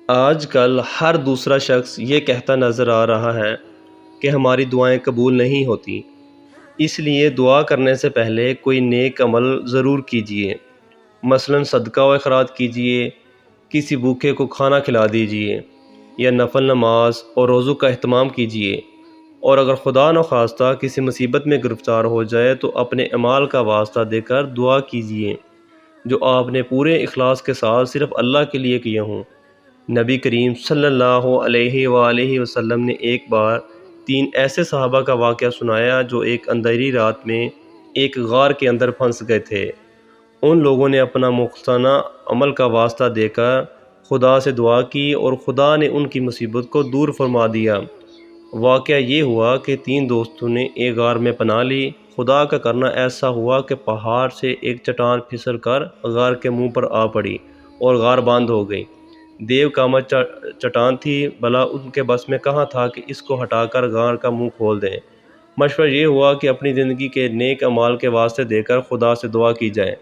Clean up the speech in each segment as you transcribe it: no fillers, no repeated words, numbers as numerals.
آج کل ہر دوسرا شخص یہ کہتا نظر آ رہا ہے کہ ہماری دعائیں قبول نہیں ہوتی، اس لیے دعا کرنے سے پہلے کوئی نیک عمل ضرور کیجیے، مثلاً صدقہ و خیرات کیجیے، کسی بھوکے کو کھانا کھلا دیجیے، یا نفل نماز اور روزوں کا اہتمام کیجیے، اور اگر خدا نخواستہ کسی مصیبت میں گرفتار ہو جائے تو اپنے اعمال کا واسطہ دے کر دعا کیجیے جو آپ نے پورے اخلاص کے ساتھ صرف اللہ کے لیے کیے ہوں۔ نبی کریم صلی اللہ علیہ وآلہ وسلم نے ایک بار 3 ایسے صحابہ کا واقعہ سنایا جو ایک اندھیری رات میں ایک غار کے اندر پھنس گئے تھے۔ ان لوگوں نے اپنا مخلصانہ عمل کا واسطہ دے کر خدا سے دعا کی اور خدا نے ان کی مصیبت کو دور فرما دیا۔ واقعہ یہ ہوا کہ 3 دوستوں نے ایک غار میں پناہ لی۔ خدا کا کرنا ایسا ہوا کہ پہاڑ سے ایک چٹان پھسل کر غار کے منہ پر آ پڑی اور غار بند ہو گئی۔ دیو کامت چٹان تھی، بھلا ان کے بس میں کہاں تھا کہ اس کو ہٹا کر غار کا منہ کھول دیں۔ مشورہ یہ ہوا کہ اپنی زندگی کے نیک اعمال کے واسطے دے کر خدا سے دعا کی جائے،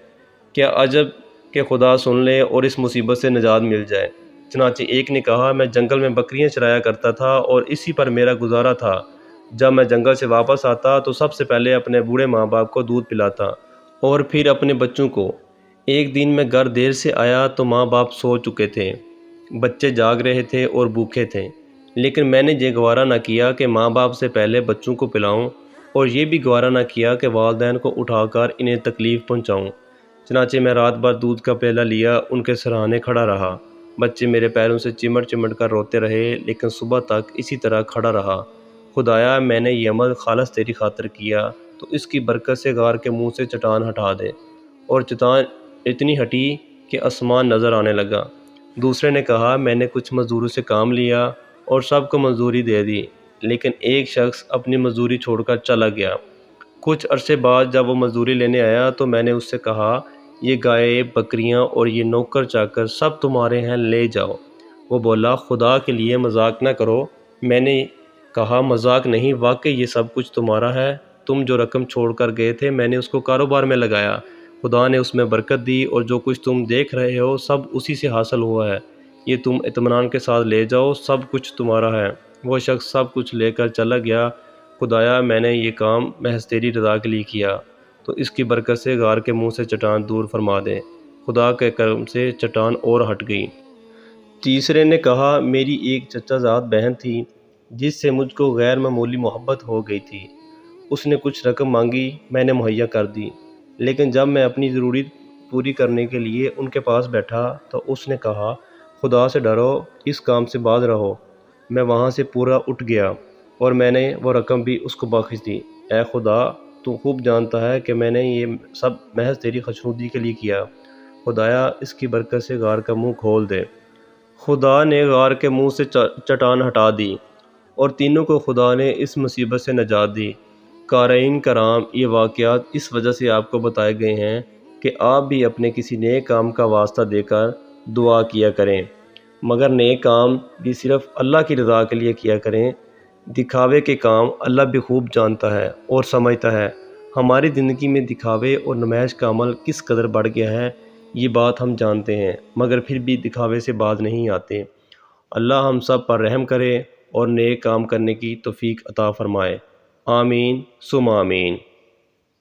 کیا عجب کہ خدا سن لے اور اس مصیبت سے نجات مل جائے۔ چنانچہ ایک نے کہا، میں جنگل میں بکریاں چرایا کرتا تھا اور اسی پر میرا گزارا تھا۔ جب میں جنگل سے واپس آتا تو سب سے پہلے اپنے بوڑھے ماں باپ کو دودھ پلاتا اور پھر اپنے بچوں کو۔ ایک دن میں گھر دیر سے آیا تو ماں باپ سو چکے تھے، بچے جاگ رہے تھے اور بھوکے تھے، لیکن میں نے یہ گوارا نہ کیا کہ ماں باپ سے پہلے بچوں کو پلاؤں، اور یہ بھی گوارا نہ کیا کہ والدین کو اٹھا کر انہیں تکلیف پہنچاؤں۔ چنانچہ میں رات بھر دودھ کا پیالہ لیا ان کے سراہنے کھڑا رہا۔ بچے میرے پیروں سے چمٹ چمٹ کر روتے رہے، لیکن صبح تک اسی طرح کھڑا رہا۔ خدایا، میں نے یہ عمل خالص تیری خاطر کیا، تو اس کی برکت سے غار کے منہ سے چٹان ہٹا دے۔ اور چٹان اتنی ہٹی کہ آسمان نظر آنے لگا۔ دوسرے نے کہا، میں نے کچھ مزدوروں سے کام لیا اور سب کو مزدوری دے دی، لیکن ایک شخص اپنی مزدوری چھوڑ کر چلا گیا۔ کچھ عرصے بعد جب وہ مزدوری لینے آیا تو میں نے اس سے کہا، یہ گائے، بکریاں اور یہ نوکر چاکر سب تمہارے ہیں، لے جاؤ۔ وہ بولا، خدا کے لیے مذاق نہ کرو۔ میں نے کہا، مذاق نہیں، واقعی یہ سب کچھ تمہارا ہے۔ تم جو رقم چھوڑ کر گئے تھے میں نے اس کو کاروبار میں لگایا، خدا نے اس میں برکت دی، اور جو کچھ تم دیکھ رہے ہو سب اسی سے حاصل ہوا ہے۔ یہ تم اطمینان کے ساتھ لے جاؤ، سب کچھ تمہارا ہے۔ وہ شخص سب کچھ لے کر چلا گیا۔ خدایا، میں نے یہ کام محض تیری رضا کے لیے کیا، تو اس کی برکت سے غار کے منہ سے چٹان دور فرما دے۔ خدا کے کرم سے چٹان اور ہٹ گئی۔ تیسرے نے کہا، میری ایک چچا زاد بہن تھی جس سے مجھ کو غیر معمولی محبت ہو گئی تھی۔ اس نے کچھ رقم مانگی، میں نے مہیا کر دی، لیکن جب میں اپنی ضروری پوری کرنے کے لیے ان کے پاس بیٹھا تو اس نے کہا، خدا سے ڈرو، اس کام سے باز رہو۔ میں وہاں سے پورا اٹھ گیا اور میں نے وہ رقم بھی اس کو بخش دی۔ اے خدا، تو خوب جانتا ہے کہ میں نے یہ سب محض تیری خوشنودی کے لیے کیا۔ خدایا، اس کی برکت سے غار کا منہ کھول دے۔ خدا نے غار کے منہ سے چٹان ہٹا دی اور تینوں کو خدا نے اس مصیبت سے نجات دی۔ قارئین کرام، یہ واقعات اس وجہ سے آپ کو بتائے گئے ہیں کہ آپ بھی اپنے کسی نیک کام کا واسطہ دے کر دعا کیا کریں، مگر نیک کام بھی صرف اللہ کی رضا کے لیے کیا کریں۔ دکھاوے کے کام اللہ بھی خوب جانتا ہے اور سمجھتا ہے۔ ہماری زندگی میں دکھاوے اور نمائش کا عمل کس قدر بڑھ گیا ہے، یہ بات ہم جانتے ہیں، مگر پھر بھی دکھاوے سے باز نہیں آتے۔ اللہ ہم سب پر رحم کرے اور نیک کام کرنے کی توفیق عطا فرمائے۔ آمین ثم آمین۔